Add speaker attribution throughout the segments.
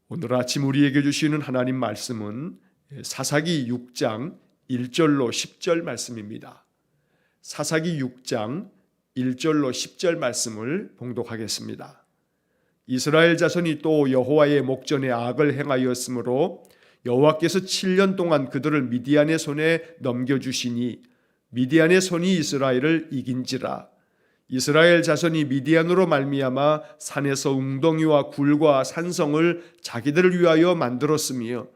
Speaker 1: 오늘 아침 우리에게 주시는 하나님 말씀은 사사기 6장 1절로 10절 말씀입니다. 사사기 6장 1절로 10절 말씀을 봉독하겠습니다. 이스라엘 자손이 또 여호와의 목전에 악을 행하였으므로 여호와께서 7년 동안 그들을 미디안의 손에 넘겨주시니 미디안의 손이 이스라엘을 이긴지라. 이스라엘 자손이 미디안으로 말미암아 산에서 웅덩이와 굴과 산성을 자기들을 위하여 만들었으며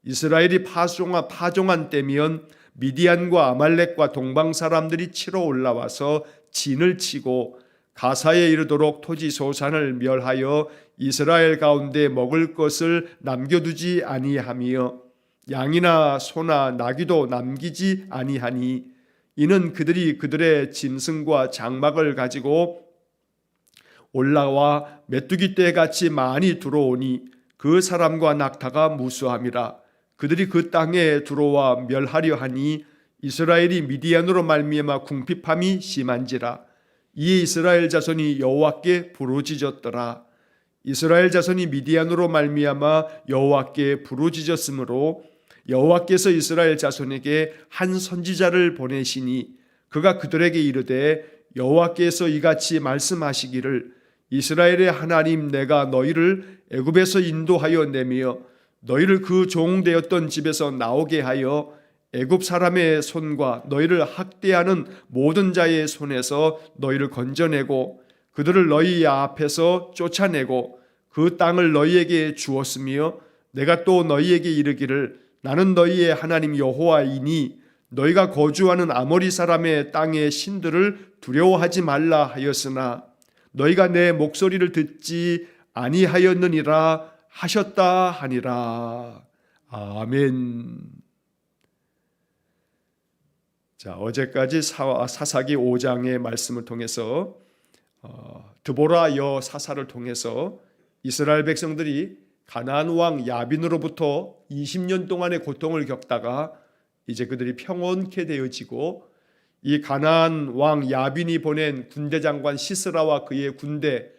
Speaker 1: 이스라엘이 파종한 때면 미디안과 아말렉과 동방 사람들이 치러 올라와서 진을 치고 가사에 이르도록 토지 소산을 멸하여 이스라엘 가운데 먹을 것을 남겨두지 아니하며 양이나 소나 나귀도 남기지 아니하니 이는 그들이 그들의 짐승과 장막을 가지고 올라와 메뚜기 떼같이 많이 들어오니 그 사람과 낙타가 무수함이라. 그들이 그 땅에 들어와 멸하려 하니 이스라엘이 미디안으로 말미암아 궁핍함이 심한지라. 이에 이스라엘 자손이 여호와께 부르짖었더라. 이스라엘 자손이 미디안으로 말미암아 여호와께 부르짖었으므로 여호와께서 이스라엘 자손에게 한 선지자를 보내시니 그가 그들에게 이르되 여호와께서 이같이 말씀하시기를 이스라엘의 하나님 내가 너희를 애굽에서 인도하여 내며 너희를 그 종되었던 집에서 나오게 하여 애굽 사람의 손과 너희를 학대하는 모든 자의 손에서 너희를 건져내고 그들을 너희 앞에서 쫓아내고 그 땅을 너희에게 주었으며 내가 또 너희에게 이르기를 나는 너희의 하나님 여호와이니 너희가 거주하는 아모리 사람의 땅의 신들을 두려워하지 말라 하였으나 너희가 내 목소리를 듣지 아니하였느니라 하셨다 하니라. 아멘. 자, 어제까지 사사기 5장의 말씀을 통해서 드보라 여 사사를 통해서 이스라엘 백성들이 가나안 왕 야빈으로부터 20년 동안의 고통을 겪다가 이제 그들이 평온케 되어지고 이 가나안 왕 야빈이 보낸 군대 장관 시스라와 그의 군대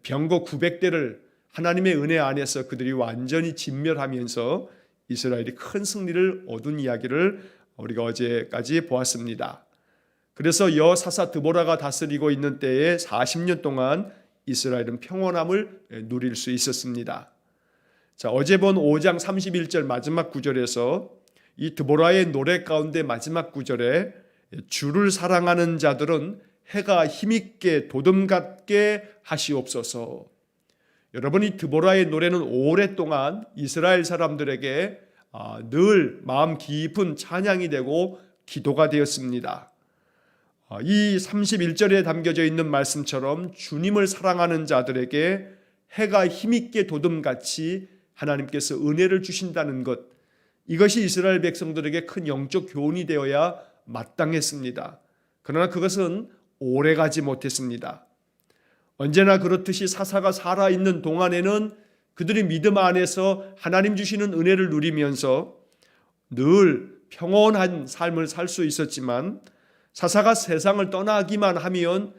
Speaker 1: 병거 900대를 하나님의 은혜 안에서 그들이 완전히 진멸하면서 이스라엘이 큰 승리를 얻은 이야기를 우리가 어제까지 보았습니다. 그래서 여사사 드보라가 다스리고 있는 때에 40년 동안 이스라엘은 평온함을 누릴 수 있었습니다. 자, 어제 본 5장 31절 마지막 구절에서 이 드보라의 노래 가운데 마지막 구절에 주를 사랑하는 자들은 해가 힘있게 도둠 같게 하시옵소서. 여러분, 이 드보라의 노래는 오랫동안 이스라엘 사람들에게 늘 마음 깊은 찬양이 되고 기도가 되었습니다. 이 31절에 담겨져 있는 말씀처럼 주님을 사랑하는 자들에게 해가 힘있게 도둠같이 하나님께서 은혜를 주신다는 것, 이것이 이스라엘 백성들에게 큰 영적 교훈이 되어야 마땅했습니다. 그러나 그것은 오래가지 못했습니다. 언제나 그렇듯이 사사가 살아있는 동안에는 그들이 믿음 안에서 하나님 주시는 은혜를 누리면서 늘 평온한 삶을 살 수 있었지만 사사가 세상을 떠나기만 하면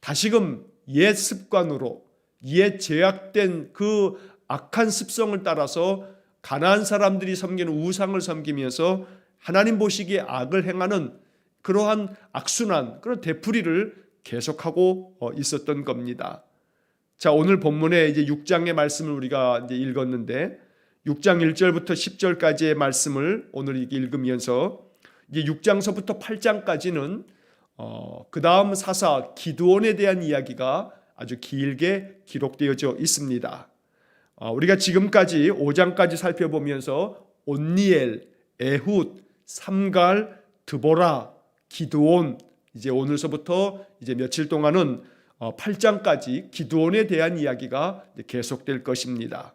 Speaker 1: 다시금 옛 습관으로 옛 제약된 그 악한 습성을 따라서 가나안 사람들이 섬기는 우상을 섬기면서 하나님 보시기에 악을 행하는 그러한 악순환, 그런 되풀이를 계속하고 있었던 겁니다. 자, 오늘 본문에 이제 6장의 말씀을 우리가 이제 읽었는데 6장 1절부터 10절까지의 말씀을 오늘 읽으면서 이제 6장서부터 8장까지는 그 다음 사사 기드온에 대한 이야기가 아주 길게 기록되어져 있습니다. 우리가 지금까지 5장까지 살펴보면서 온니엘, 에훗, 삼갈, 드보라, 기드온, 이제 오늘서부터 이제 며칠 동안은 8장까지 기드온에 대한 이야기가 계속될 것입니다.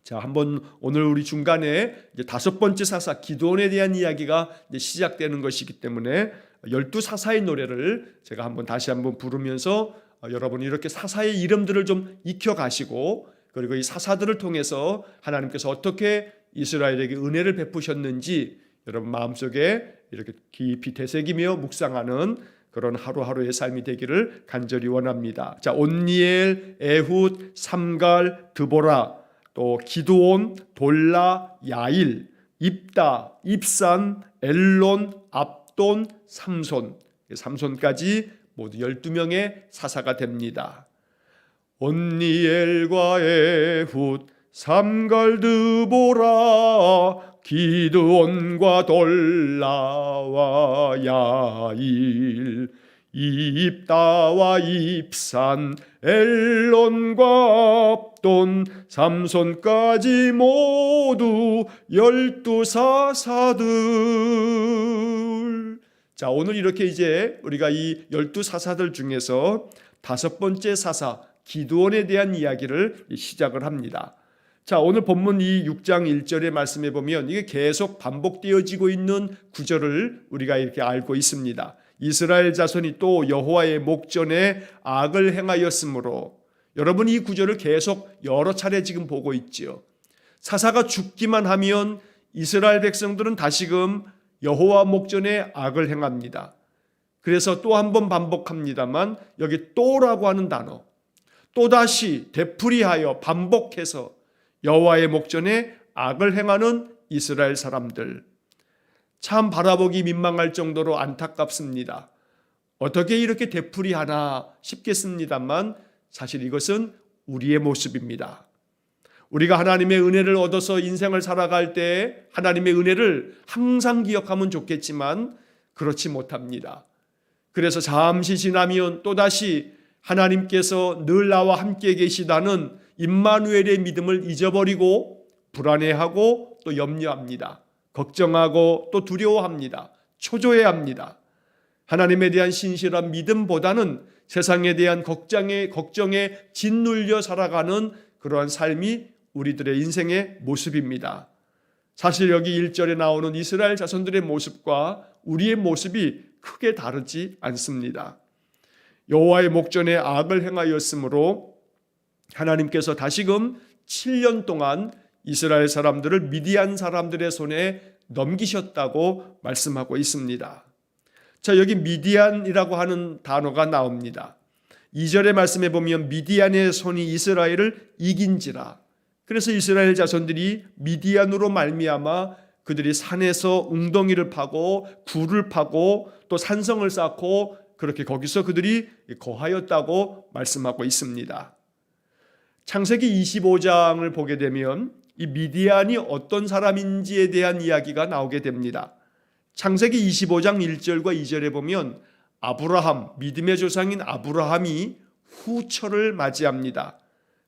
Speaker 1: 자, 한번 오늘 우리 중간에 이제 5번째 사사 기드온에 대한 이야기가 이제 시작되는 것이기 때문에 12사사의 노래를 제가 다시 한번 부르면서 여러분이 이렇게 사사의 이름들을 좀 익혀가시고 그리고 이 사사들을 통해서 하나님께서 어떻게 이스라엘에게 은혜를 베푸셨는지 여러분 마음속에 이렇게 깊이 되새기며 묵상하는 그런 하루하루의 삶이 되기를 간절히 원합니다. 자, 온니엘, 에훗, 삼갈, 드보라, 또 기드온, 돌라, 야일, 입다, 입산, 엘론, 압돈, 삼손까지 모두 12명의 사사가 됩니다. 온니엘과 에훗, 삼갈 드보라, 기드온과 돌라와 야일, 입다와 입산, 엘론과 압돈, 삼손까지 모두 12사사들. 자, 오늘 이렇게 이제 우리가 이 12사사들 중에서 5번째 사사 기드온에 대한 이야기를 시작을 합니다. 자, 오늘 본문 이 6장 1절의 말씀에 보면 이게 계속 반복되어지고 있는 구절을 우리가 이렇게 알고 있습니다. 이스라엘 자손이 또 여호와의 목전에 악을 행하였으므로, 여러분 이 구절을 계속 여러 차례 지금 보고 있죠. 사사가 죽기만 하면 이스라엘 백성들은 다시금 여호와 목전에 악을 행합니다. 그래서 또 한 번 반복합니다만 여기 또라고 하는 단어, 또다시 되풀이하여 반복해서 여호와의 목전에 악을 행하는 이스라엘 사람들, 참 바라보기 민망할 정도로 안타깝습니다. 어떻게 이렇게 되풀이하나 싶겠습니다만 사실 이것은 우리의 모습입니다. 우리가 하나님의 은혜를 얻어서 인생을 살아갈 때 하나님의 은혜를 항상 기억하면 좋겠지만 그렇지 못합니다. 그래서 잠시 지나면 또다시 하나님께서 늘 나와 함께 계시다는 임마누엘의 믿음을 잊어버리고 불안해하고 또 염려합니다. 걱정하고 또 두려워합니다. 초조해합니다. 하나님에 대한 신실한 믿음보다는 세상에 대한 걱정에 짓눌려 살아가는 그러한 삶이 우리들의 인생의 모습입니다. 사실 여기 1절에 나오는 이스라엘 자손들의 모습과 우리의 모습이 크게 다르지 않습니다. 여호와의 목전에 악을 행하였으므로 하나님께서 다시금 7년 동안 이스라엘 사람들을 미디안 사람들의 손에 넘기셨다고 말씀하고 있습니다. 자, 여기 미디안이라고 하는 단어가 나옵니다. 2절의 말씀에 보면 미디안의 손이 이스라엘을 이긴지라. 그래서 이스라엘 자손들이 미디안으로 말미암아 그들이 산에서 웅덩이를 파고 굴을 파고 또 산성을 쌓고 그렇게 거기서 그들이 거하였다고 말씀하고 있습니다. 창세기 25장을 보게 되면 이 미디안이 어떤 사람인지에 대한 이야기가 나오게 됩니다. 창세기 25장 1절과 2절에 보면 아브라함, 믿음의 조상인 아브라함이 후처를 맞이합니다.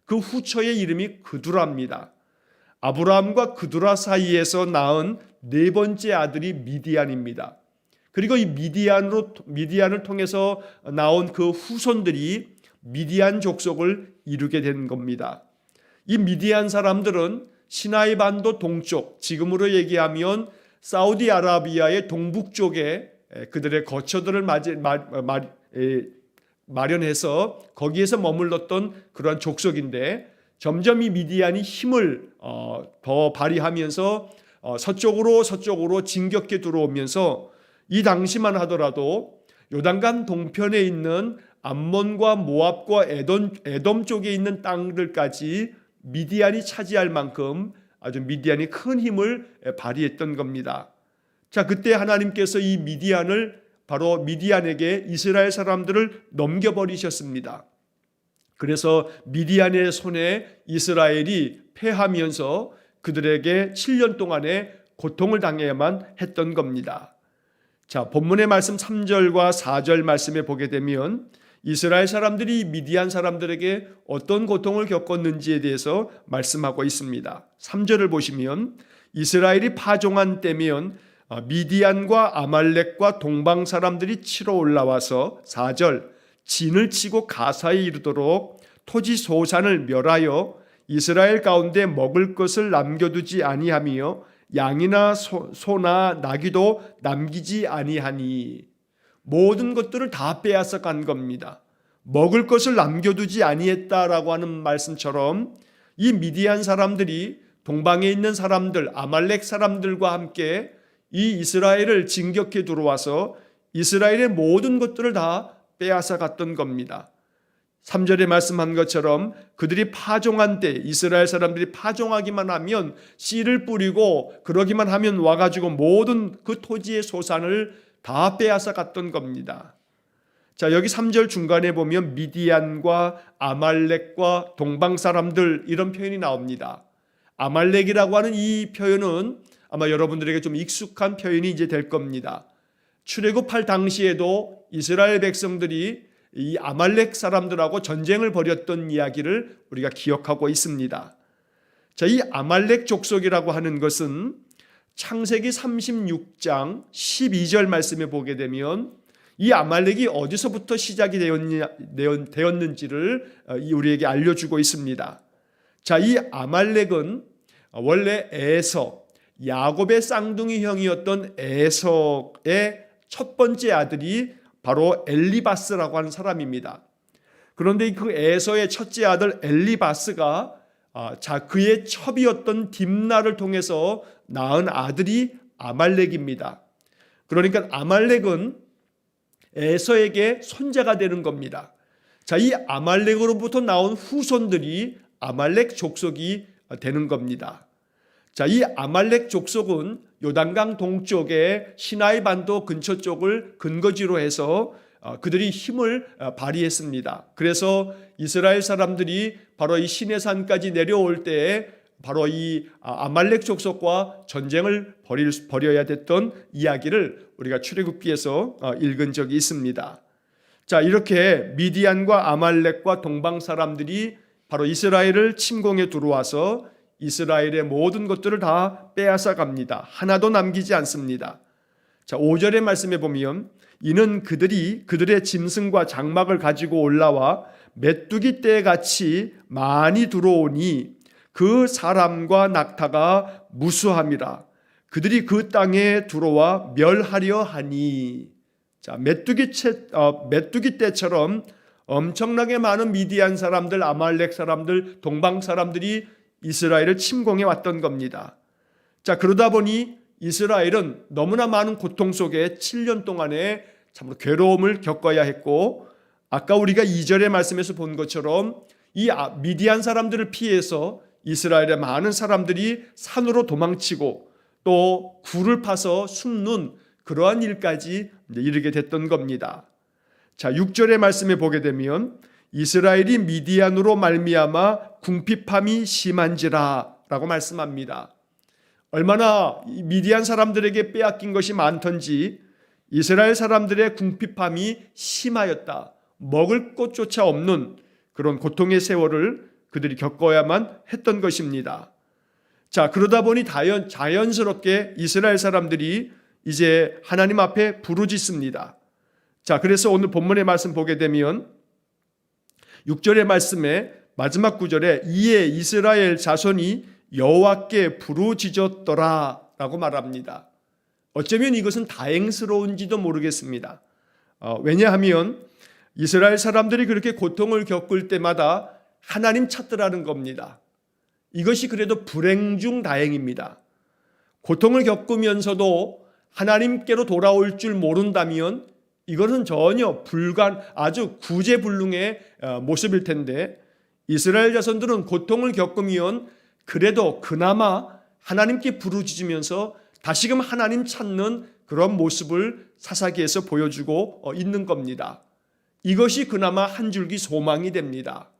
Speaker 1: 그 후처의 이름이 그두라입니다. 아브라함과 그두라 사이에서 낳은 네 번째 아들이 미디안입니다. 그리고 이 미디안을 통해서 나온 그 후손들이 미디안 족속을 이루게 된 겁니다. 이 미디안 사람들은 시나이 반도 동쪽, 지금으로 얘기하면 사우디아라비아의 동북쪽에 그들의 거처들을 마련해서 거기에서 머물렀던 그러한 족속인데, 점점 이 미디안이 힘을 더 발휘하면서 서쪽으로 진격해 들어오면서 이 당시만 하더라도 요단강 동편에 있는 암몬과 모압과 에돔 쪽에 있는 땅들까지 미디안이 차지할 만큼 아주 미디안이 큰 힘을 발휘했던 겁니다. 자, 그때 하나님께서 이 바로 미디안에게 이스라엘 사람들을 넘겨버리셨습니다. 그래서 미디안의 손에 이스라엘이 패하면서 그들에게 7년 동안의 고통을 당해야만 했던 겁니다. 자, 본문의 말씀 3절과 4절 말씀에 보게 되면 이스라엘 사람들이 미디안 사람들에게 어떤 고통을 겪었는지에 대해서 말씀하고 있습니다. 3절을 보시면 이스라엘이 파종한 때면 미디안과 아말렉과 동방 사람들이 치러 올라와서 4절 진을 치고 가사에 이르도록 토지 소산을 멸하여 이스라엘 가운데 먹을 것을 남겨두지 아니하며 양이나 소나 나귀도 남기지 아니하니, 모든 것들을 다 빼앗아 간 겁니다. 먹을 것을 남겨두지 아니했다라고 하는 말씀처럼 이 미디안 사람들이 동방에 있는 사람들, 아말렉 사람들과 함께 이 이스라엘을 진격해 들어와서 이스라엘의 모든 것들을 다 빼앗아 갔던 겁니다. 3절에 말씀한 것처럼 그들이 파종한 때 이스라엘 사람들이 파종하기만 하면 씨를 뿌리고 그러기만 하면 와가지고 모든 그 토지의 소산을 다 빼앗아 갔던 겁니다. 자, 여기 3절 중간에 보면 미디안과 아말렉과 동방 사람들 이런 표현이 나옵니다. 아말렉이라고 하는 이 표현은 아마 여러분들에게 좀 익숙한 표현이 이제 될 겁니다. 출애굽할 당시에도 이스라엘 백성들이 이 아말렉 사람들하고 전쟁을 벌였던 이야기를 우리가 기억하고 있습니다. 자, 이 아말렉 족속이라고 하는 것은 창세기 36장 12절 말씀에 보게 되면 이 아말렉이 어디서부터 시작이 되었는지를 우리에게 알려주고 있습니다. 자, 이 아말렉은 원래 에서, 야곱의 쌍둥이 형이었던 에서의 첫 번째 아들이 바로 엘리바스라고 하는 사람입니다. 그런데 그 에서의 첫째 아들 엘리바스가 그의 첩이었던 딥나를 통해서 낳은 아들이 아말렉입니다. 그러니까 아말렉은 에서에게 손자가 되는 겁니다. 자, 이 아말렉으로부터 나온 후손들이 아말렉 족속이 되는 겁니다. 자, 이 아말렉 족속은 요단강 동쪽의 시나이 반도 근처 쪽을 근거지로 해서 그들이 힘을 발휘했습니다. 그래서 이스라엘 사람들이 바로 이 시내산까지 내려올 때에 바로 이 아말렉 족속과 전쟁을 벌여야 됐던 이야기를 우리가 출애굽기에서 읽은 적이 있습니다. 자, 이렇게 미디안과 아말렉과 동방 사람들이 바로 이스라엘을 침공해 들어와서 이스라엘의 모든 것들을 다 빼앗아 갑니다. 하나도 남기지 않습니다. 자, 5절의 말씀에 보면 이는 그들이 그들의 짐승과 장막을 가지고 올라와 메뚜기 떼같이 많이 들어오니 그 사람과 낙타가 무수함이라. 그들이 그 땅에 들어와 멸하려 하니. 자, 메뚜기 떼처럼 엄청나게 많은 미디안 사람들, 아말렉 사람들, 동방 사람들이 이스라엘을 침공해 왔던 겁니다. 자, 그러다 보니 이스라엘은 너무나 많은 고통 속에 7년 동안에 참으로 괴로움을 겪어야 했고, 아까 우리가 2절의 말씀에서 본 것처럼 이 미디안 사람들을 피해서 이스라엘의 많은 사람들이 산으로 도망치고 또 굴을 파서 숨는 그러한 일까지 이르게 됐던 겁니다. 자, 6절의 말씀에 보게 되면 이스라엘이 미디안으로 말미암아 궁핍함이 심한지라 라고 말씀합니다. 얼마나 미디안 사람들에게 빼앗긴 것이 많던지 이스라엘 사람들의 궁핍함이 심하였다. 먹을 것조차 없는 그런 고통의 세월을 그들이 겪어야만 했던 것입니다. 자, 그러다 보니 자연스럽게 이스라엘 사람들이 이제 하나님 앞에 부르짖습니다. 자, 그래서 오늘 본문의 말씀 보게 되면 6절의 말씀에 마지막 구절에 이에 이스라엘 자손이 여호와께 부르짖었더라 라고 말합니다. 어쩌면 이것은 다행스러운지도 모르겠습니다. 왜냐하면 이스라엘 사람들이 그렇게 고통을 겪을 때마다 하나님 찾더라는 겁니다. 이것이 그래도 불행 중 다행입니다. 고통을 겪으면서도 하나님께로 돌아올 줄 모른다면 이것은 전혀 아주 구제불능의 모습일 텐데, 이스라엘 자손들은 고통을 겪으면 그래도 그나마 하나님께 부르짖으면서 다시금 하나님 찾는 그런 모습을 사사기에서 보여주고 있는 겁니다. 이것이 그나마 한 줄기 소망이 됩니다.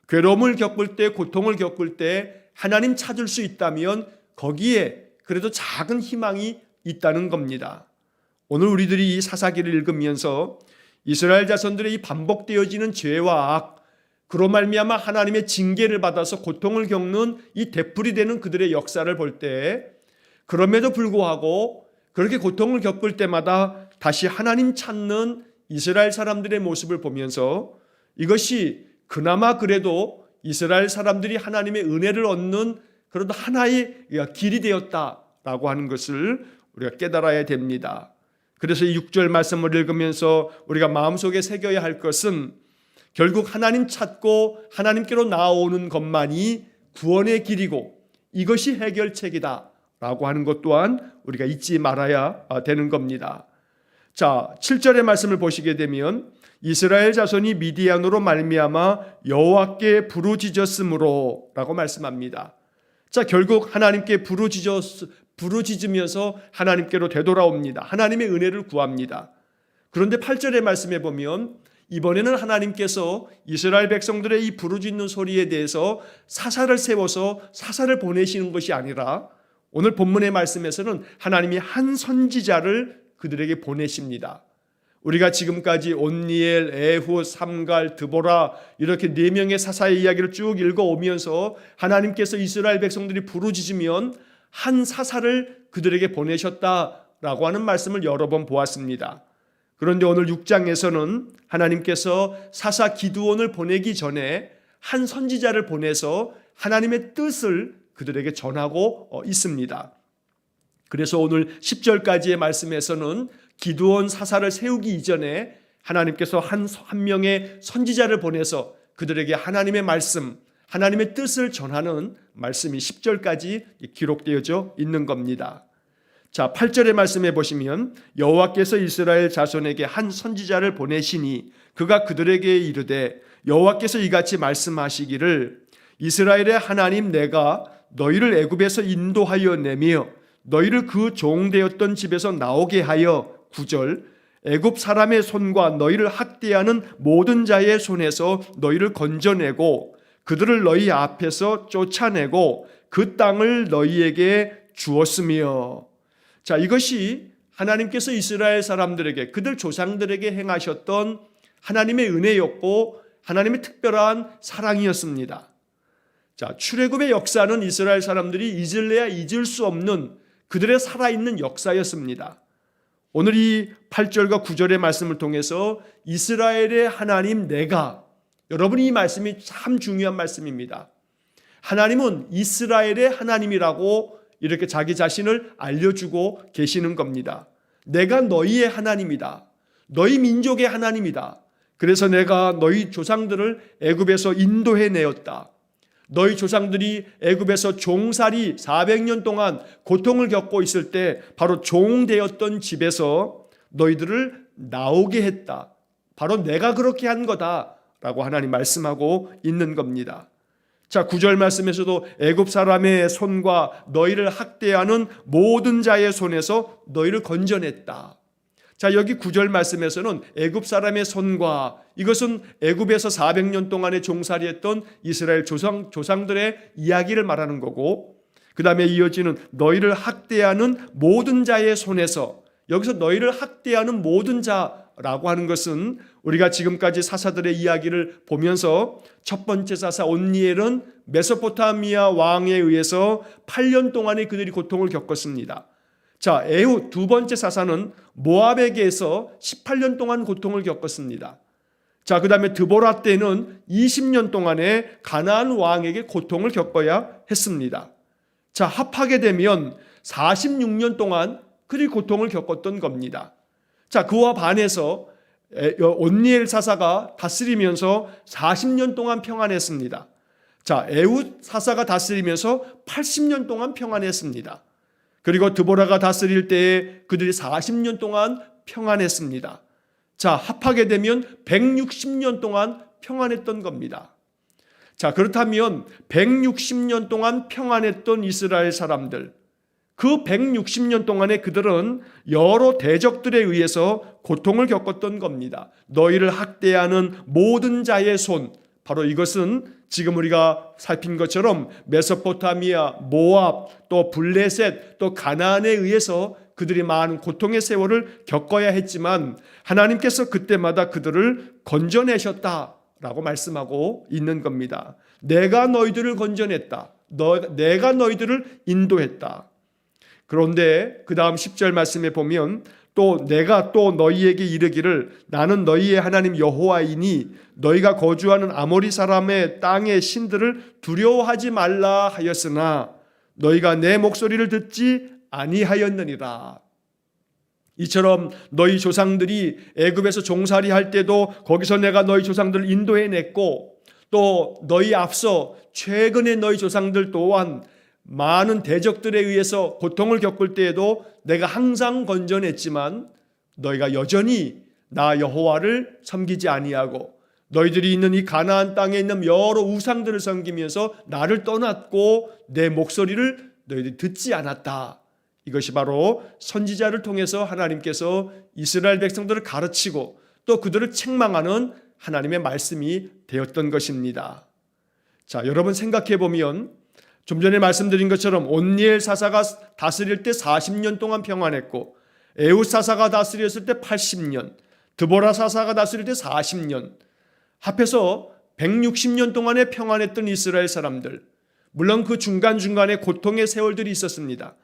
Speaker 1: 괴로움을 겪을 때, 고통을 겪을 때 하나님 찾을 수 있다면 거기에 그래도 작은 희망이 있다는 겁니다. 오늘 우리들이 이 사사기를 읽으면서 이스라엘 자손들의 이 반복되어지는 죄와 악, 그로 말미암아 하나님의 징계를 받아서 고통을 겪는 이 되풀이되는 그들의 역사를 볼 때, 그럼에도 불구하고 그렇게 고통을 겪을 때마다 다시 하나님 찾는 이스라엘 사람들의 모습을 보면서 이것이 그나마 그래도 이스라엘 사람들이 하나님의 은혜를 얻는 그런 하나의 길이 되었다라고 하는 것을 우리가 깨달아야 됩니다. 그래서 이 6절 말씀을 읽으면서 우리가 마음속에 새겨야 할 것은 결국 하나님 찾고 하나님께로 나아오는 것만이 구원의 길이고 이것이 해결책이다 라고 하는 것 또한 우리가 잊지 말아야 되는 겁니다. 자, 7절의 말씀을 보시게 되면 이스라엘 자손이 미디안으로 말미암아 여호와께 부르짖었으므로 라고 말씀합니다. 자, 결국 하나님께 부르짖으면서 하나님께로 되돌아옵니다. 하나님의 은혜를 구합니다. 그런데 8절의 말씀에 보면 이번에는 하나님께서 이스라엘 백성들의 이 부르짖는 소리에 대해서 사사를 세워서 사사를 보내시는 것이 아니라 오늘 본문의 말씀에서는 하나님이 한 선지자를 그들에게 보내십니다. 우리가 지금까지 온니엘, 에훗, 삼갈, 드보라 이렇게 4명의 사사의 이야기를 쭉 읽어오면서 하나님께서 이스라엘 백성들이 부르짖으면 한 사사를 그들에게 보내셨다라고 하는 말씀을 여러 번 보았습니다. 그런데 오늘 6장에서는 하나님께서 사사 기드온을 보내기 전에 한 선지자를 보내서 하나님의 뜻을 그들에게 전하고 있습니다. 그래서 오늘 10절까지의 말씀에서는 기드온 사사를 세우기 이전에 하나님께서 한 명의 선지자를 보내서 그들에게 하나님의 말씀, 하나님의 뜻을 전하는 말씀이 10절까지 기록되어져 있는 겁니다. 자, 8절의 말씀에 보시면 여호와께서 이스라엘 자손에게 한 선지자를 보내시니 그가 그들에게 이르되 여호와께서 이같이 말씀하시기를 이스라엘의 하나님 내가 너희를 애굽에서 인도하여 내며 너희를 그 종되었던 집에서 나오게 하여 9절 애굽 사람의 손과 너희를 학대하는 모든 자의 손에서 너희를 건져내고 그들을 너희 앞에서 쫓아내고 그 땅을 너희에게 주었으며. 자, 이것이 하나님께서 이스라엘 사람들에게 그들 조상들에게 행하셨던 하나님의 은혜였고 하나님의 특별한 사랑이었습니다. 자, 출애굽의 역사는 이스라엘 사람들이 잊을래야 잊을 수 없는 그들의 살아있는 역사였습니다. 오늘 이 8절과 9절의 말씀을 통해서 이스라엘의 하나님 내가, 여러분 이 말씀이 참 중요한 말씀입니다. 하나님은 이스라엘의 하나님이라고 이렇게 자기 자신을 알려주고 계시는 겁니다. 내가 너희의 하나님이다. 너희 민족의 하나님이다. 그래서 내가 너희 조상들을 애굽에서 인도해내었다. 너희 조상들이 애굽에서 종살이 400년 동안 고통을 겪고 있을 때 바로 종되었던 집에서 너희들을 나오게 했다. 바로 내가 그렇게 한 거다라고 하나님 말씀하고 있는 겁니다. 자, 9절 말씀에서도 애굽 사람의 손과 너희를 학대하는 모든 자의 손에서 너희를 건져냈다. 자, 여기 9절 말씀에서는 애굽 사람의 손과, 이것은 애굽에서 400년 동안의 종살이했던 이스라엘 조상들의 이야기를 말하는 거고, 그 다음에 이어지는 너희를 학대하는 모든 자의 손에서, 여기서 너희를 학대하는 모든 자라고 하는 것은 우리가 지금까지 사사들의 이야기를 보면서 첫 번째 사사 온니엘은 메소포타미아 왕에 의해서 8년 동안의 그들이 고통을 겪었습니다. 자, 에훗 두 번째 사사는 모압에게서 18년 동안 고통을 겪었습니다. 자, 그 다음에 드보라 때는 20년 동안의 가나안 왕에게 고통을 겪어야 했습니다. 자, 합하게 되면 46년 동안 그들이 고통을 겪었던 겁니다. 자, 그와 반해서 온니엘 사사가 다스리면서 40년 동안 평안했습니다. 자, 에훗 사사가 다스리면서 80년 동안 평안했습니다. 그리고 드보라가 다스릴 때에 그들이 40년 동안 평안했습니다. 자, 합하게 되면 160년 동안 평안했던 겁니다. 자, 그렇다면 160년 동안 평안했던 이스라엘 사람들, 그 160년 동안에 그들은 여러 대적들에 의해서 고통을 겪었던 겁니다. 너희를 학대하는 모든 자의 손, 바로 이것은 지금 우리가 살핀 것처럼 메소포타미아, 모압, 또 블레셋, 또 가나안에 의해서 그들이 많은 고통의 세월을 겪어야 했지만 하나님께서 그때마다 그들을 건져내셨다라고 말씀하고 있는 겁니다. 내가 너희들을 건져냈다. 내가 너희들을 인도했다. 그런데 그 다음 10절 말씀에 보면 또 내가 또 너희에게 이르기를 나는 너희의 하나님 여호와이니 너희가 거주하는 아모리 사람의 땅의 신들을 두려워하지 말라 하였으나 너희가 내 목소리를 듣지 아니하였느니라. 이처럼 너희 조상들이 애굽에서 종살이 할 때도 거기서 내가 너희 조상들을 인도해냈고 또 너희 앞서 최근에 너희 조상들 또한 많은 대적들에 의해서 고통을 겪을 때에도 내가 항상 건져냈지만 너희가 여전히 나 여호와를 섬기지 아니하고 너희들이 있는 이 가나안 땅에 있는 여러 우상들을 섬기면서 나를 떠났고 내 목소리를 너희들이 듣지 않았다. 이것이 바로 선지자를 통해서 하나님께서 이스라엘 백성들을 가르치고 또 그들을 책망하는 하나님의 말씀이 되었던 것입니다. 자, 여러분 생각해 보면 좀 전에 말씀드린 것처럼 온니엘 사사가 다스릴 때 40년 동안 평안했고 에훗 사사가 다스렸을 때 80년, 드보라 사사가 다스릴 때 40년, 합해서 160년 동안에 평안했던 이스라엘 사람들. 물론 그 중간중간에 고통의 세월들이 있었습니다.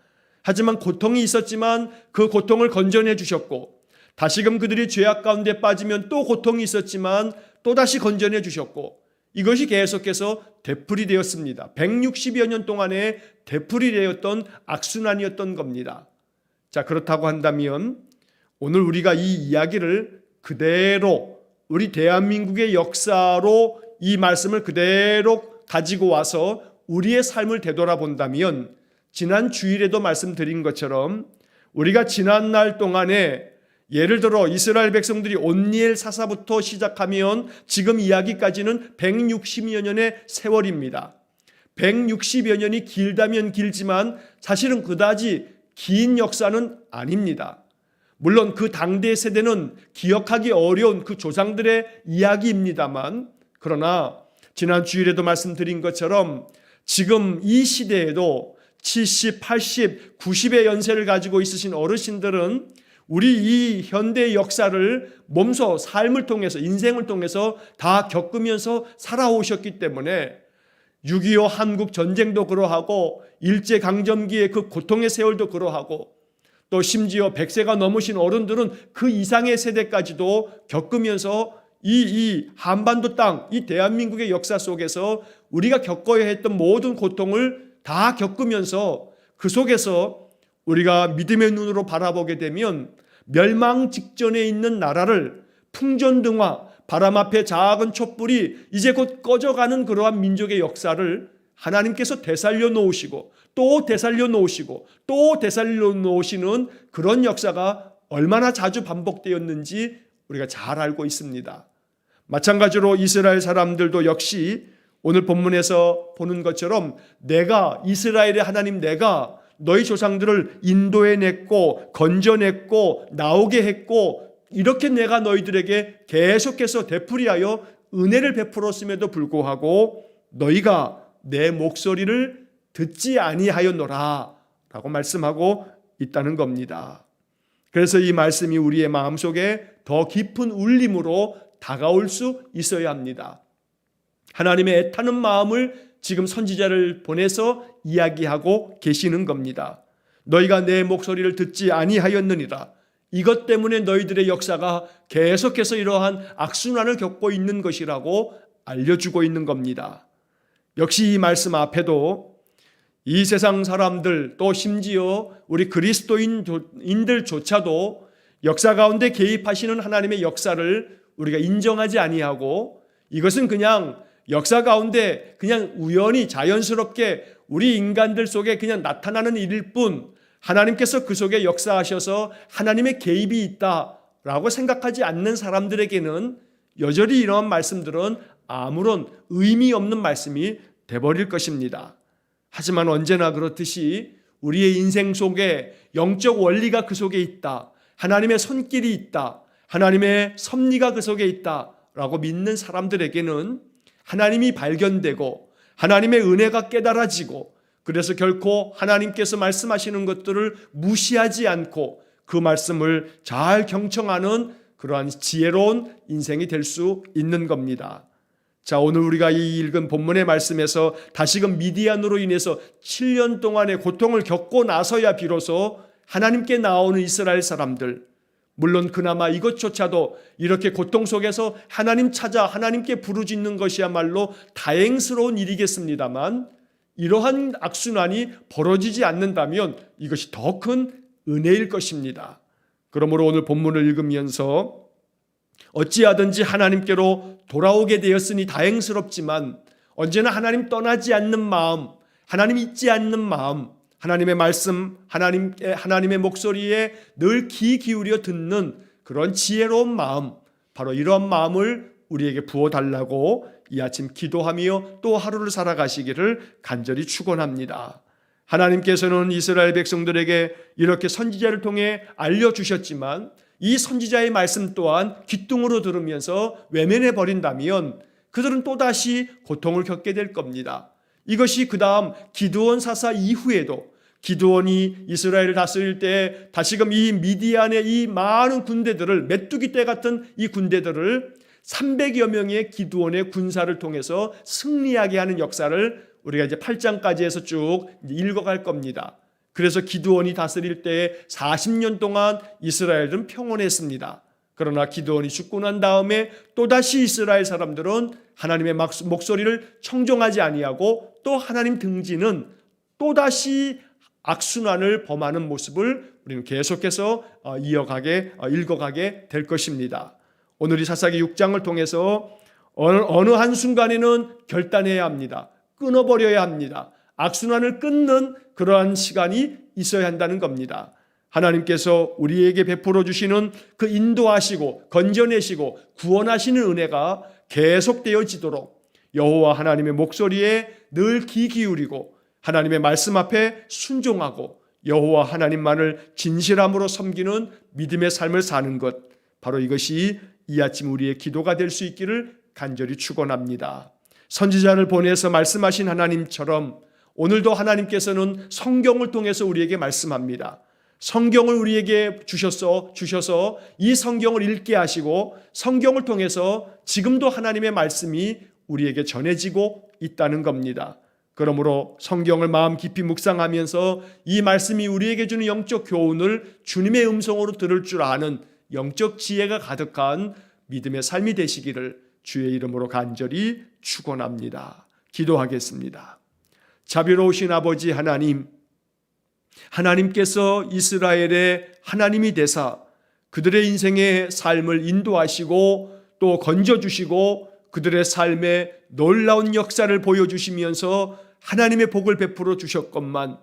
Speaker 1: 하지만 고통이 있었지만 그 고통을 건져내 주셨고 다시금 그들이 죄악 가운데 빠지면 또 고통이 있었지만 또다시 건져내 주셨고 이것이 계속해서 되풀이 되었습니다. 160여 년 동안에 되풀이 되었던 악순환이었던 겁니다. 자, 그렇다고 한다면 오늘 우리가 이 이야기를 그대로 우리 대한민국의 역사로 이 말씀을 그대로 가지고 와서 우리의 삶을 되돌아본다면 지난 주일에도 말씀드린 것처럼 우리가 지난 날 동안에 예를 들어 이스라엘 백성들이 온니엘 사사부터 시작하면 지금 이야기까지는 160여 년의 세월입니다. 160여 년이 길다면 길지만 사실은 그다지 긴 역사는 아닙니다. 물론 그 당대 세대는 기억하기 어려운 그 조상들의 이야기입니다만 그러나 지난 주일에도 말씀드린 것처럼 지금 이 시대에도 70, 80, 90의 연세를 가지고 있으신 어르신들은 우리 이 현대의 역사를 몸소 삶을 통해서 인생을 통해서 다 겪으면서 살아오셨기 때문에 6.25 한국 전쟁도 그러하고 일제강점기의 그 고통의 세월도 그러하고 또 심지어 100세가 넘으신 어른들은 그 이상의 세대까지도 겪으면서 이 한반도 땅, 이 대한민국의 역사 속에서 우리가 겪어야 했던 모든 고통을 다 겪으면서 그 속에서 우리가 믿음의 눈으로 바라보게 되면 멸망 직전에 있는 나라를 풍전등화, 바람 앞에 작은 촛불이 이제 곧 꺼져가는 그러한 민족의 역사를 하나님께서 되살려 놓으시고 또 되살려 놓으시고 또 되살려 놓으시는 그런 역사가 얼마나 자주 반복되었는지 우리가 잘 알고 있습니다. 마찬가지로 이스라엘 사람들도 역시 오늘 본문에서 보는 것처럼 내가 이스라엘의 하나님 내가 너희 조상들을 인도해냈고 건져냈고 나오게 했고 이렇게 내가 너희들에게 계속해서 되풀이하여 은혜를 베풀었음에도 불구하고 너희가 내 목소리를 듣지 아니하였노라 라고 말씀하고 있다는 겁니다. 그래서 이 말씀이 우리의 마음속에 더 깊은 울림으로 다가올 수 있어야 합니다. 하나님의 애타는 마음을 지금 선지자를 보내서 이야기하고 계시는 겁니다. 너희가 내 목소리를 듣지 아니하였느니라. 이것 때문에 너희들의 역사가 계속해서 이러한 악순환을 겪고 있는 것이라고 알려주고 있는 겁니다. 역시 이 말씀 앞에도 이 세상 사람들 또 심지어 우리 그리스도인들조차도 역사 가운데 개입하시는 하나님의 역사를 우리가 인정하지 아니하고 이것은 그냥 역사 가운데 그냥 우연히 자연스럽게 우리 인간들 속에 그냥 나타나는 일일 뿐 하나님께서 그 속에 역사하셔서 하나님의 개입이 있다라고 생각하지 않는 사람들에게는 여전히 이러한 말씀들은 아무런 의미 없는 말씀이 돼버릴 것입니다. 하지만 언제나 그렇듯이 우리의 인생 속에 영적 원리가 그 속에 있다. 하나님의 손길이 있다. 하나님의 섭리가 그 속에 있다라고 믿는 사람들에게는 하나님이 발견되고 하나님의 은혜가 깨달아지고 그래서 결코 하나님께서 말씀하시는 것들을 무시하지 않고 그 말씀을 잘 경청하는 그러한 지혜로운 인생이 될 수 있는 겁니다. 자, 오늘 우리가 이 읽은 본문의 말씀에서 다시금 미디안으로 인해서 7년 동안의 고통을 겪고 나서야 비로소 하나님께 나오는 이스라엘 사람들, 물론 그나마 이것조차도 이렇게 고통 속에서 하나님 찾아 하나님께 부르짖는 것이야말로 다행스러운 일이겠습니다만 이러한 악순환이 벌어지지 않는다면 이것이 더 큰 은혜일 것입니다. 그러므로 오늘 본문을 읽으면서 어찌하든지 하나님께로 돌아오게 되었으니 다행스럽지만 언제나 하나님 떠나지 않는 마음, 하나님 잊지 않는 마음, 하나님의 말씀, 하나님의 목소리에 늘 귀 기울여 듣는 그런 지혜로운 마음, 바로 이런 마음을 우리에게 부어달라고 이 아침 기도하며 또 하루를 살아가시기를 간절히 축원합니다. 하나님께서는 이스라엘 백성들에게 이렇게 선지자를 통해 알려주셨지만 이 선지자의 말씀 또한 귓등으로 들으면서 외면해 버린다면 그들은 또다시 고통을 겪게 될 겁니다. 이것이 그 다음 기드온 사사 이후에도 기드온이 이스라엘을 다스릴 때 다시금 이 미디안의 이 많은 군대들을, 메뚜기 떼 같은 이 군대들을 300여 명의 기드온의 군사를 통해서 승리하게 하는 역사를 우리가 이제 8장까지 해서 쭉 읽어갈 겁니다. 그래서 기드온이 다스릴 때 40년 동안 이스라엘은 평온했습니다. 그러나 기드온이 죽고 난 다음에 또다시 이스라엘 사람들은 하나님의 목소리를 청종하지 아니하고 또 하나님 등지는 또다시 악순환을 범하는 모습을 우리는 계속해서 읽어가게 될 것입니다. 오늘 이 사사기 6장을 통해서 어느 한순간에는 결단해야 합니다. 끊어버려야 합니다. 악순환을 끊는 그러한 시간이 있어야 한다는 겁니다. 하나님께서 우리에게 베풀어 주시는 그 인도하시고 건져내시고 구원하시는 은혜가 계속되어지도록 여호와 하나님의 목소리에 늘 귀 기울이고 하나님의 말씀 앞에 순종하고 여호와 하나님만을 진실함으로 섬기는 믿음의 삶을 사는 것, 바로 이것이 이 아침 우리의 기도가 될 수 있기를 간절히 축원합니다. 선지자를 보내서 말씀하신 하나님처럼 오늘도 하나님께서는 성경을 통해서 우리에게 말씀합니다. 성경을 우리에게 주셔서 이 성경을 읽게 하시고 성경을 통해서 지금도 하나님의 말씀이 우리에게 전해지고 있다는 겁니다. 그러므로 성경을 마음 깊이 묵상하면서 이 말씀이 우리에게 주는 영적 교훈을 주님의 음성으로 들을 줄 아는 영적 지혜가 가득한 믿음의 삶이 되시기를 주의 이름으로 간절히 축원합니다. 기도하겠습니다. 자비로우신 아버지 하나님, 하나님께서 이스라엘의 하나님이 되사 그들의 인생의 삶을 인도하시고 또 건져주시고 그들의 삶에 놀라운 역사를 보여주시면서 하나님의 복을 베풀어 주셨건만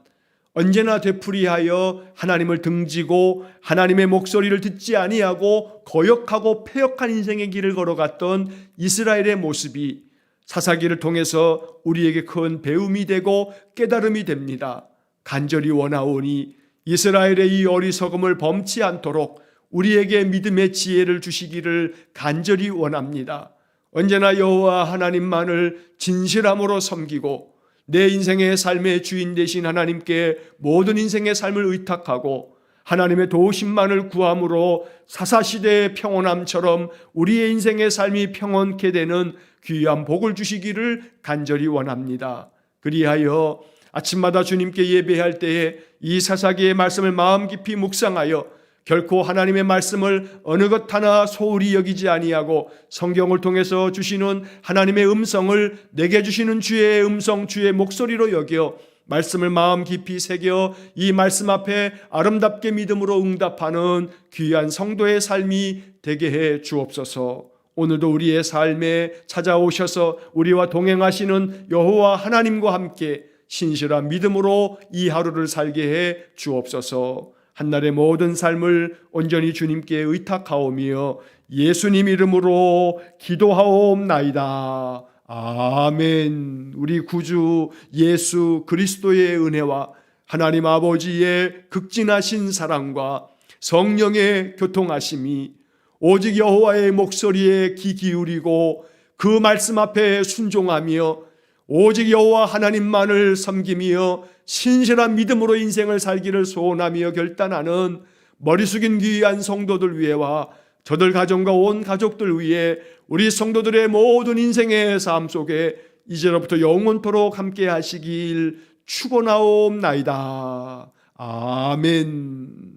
Speaker 1: 언제나 되풀이하여 하나님을 등지고 하나님의 목소리를 듣지 아니하고 거역하고 패역한 인생의 길을 걸어갔던 이스라엘의 모습이 사사기를 통해서 우리에게 큰 배움이 되고 깨달음이 됩니다. 간절히 원하오니 이스라엘의 이 어리석음을 범치 않도록 우리에게 믿음의 지혜를 주시기를 간절히 원합니다. 언제나 여호와 하나님만을 진실함으로 섬기고 내 인생의 삶의 주인 되신 하나님께 모든 인생의 삶을 의탁하고 하나님의 도우심만을 구함으로 사사시대의 평온함처럼 우리의 인생의 삶이 평온케 되는 귀한 복을 주시기를 간절히 원합니다. 그리하여 아침마다 주님께 예배할 때에 이 사사기의 말씀을 마음 깊이 묵상하여 결코 하나님의 말씀을 어느 것 하나 소홀히 여기지 아니하고 성경을 통해서 주시는 하나님의 음성을 내게 주시는 주의 음성, 주의 목소리로 여겨 말씀을 마음 깊이 새겨 이 말씀 앞에 아름답게 믿음으로 응답하는 귀한 성도의 삶이 되게 해 주옵소서. 오늘도 우리의 삶에 찾아오셔서 우리와 동행하시는 여호와 하나님과 함께 신실한 믿음으로 이 하루를 살게 해 주옵소서. 한날의 모든 삶을 온전히 주님께 의탁하오며 예수님 이름으로 기도하옵나이다. 아멘. 우리 구주 예수 그리스도의 은혜와 하나님 아버지의 극진하신 사랑과 성령의 교통하심이 오직 여호와의 목소리에 귀 기울이고 그 말씀 앞에 순종하며 오직 여호와 하나님만을 섬기며 신실한 믿음으로 인생을 살기를 소원하며 결단하는 머리 숙인 귀한 성도들 위해와 저들 가정과 온 가족들 위해 우리 성도들의 모든 인생의 삶 속에 이제로부터 영원토록 함께 하시길 축원하옵나이다. 아멘.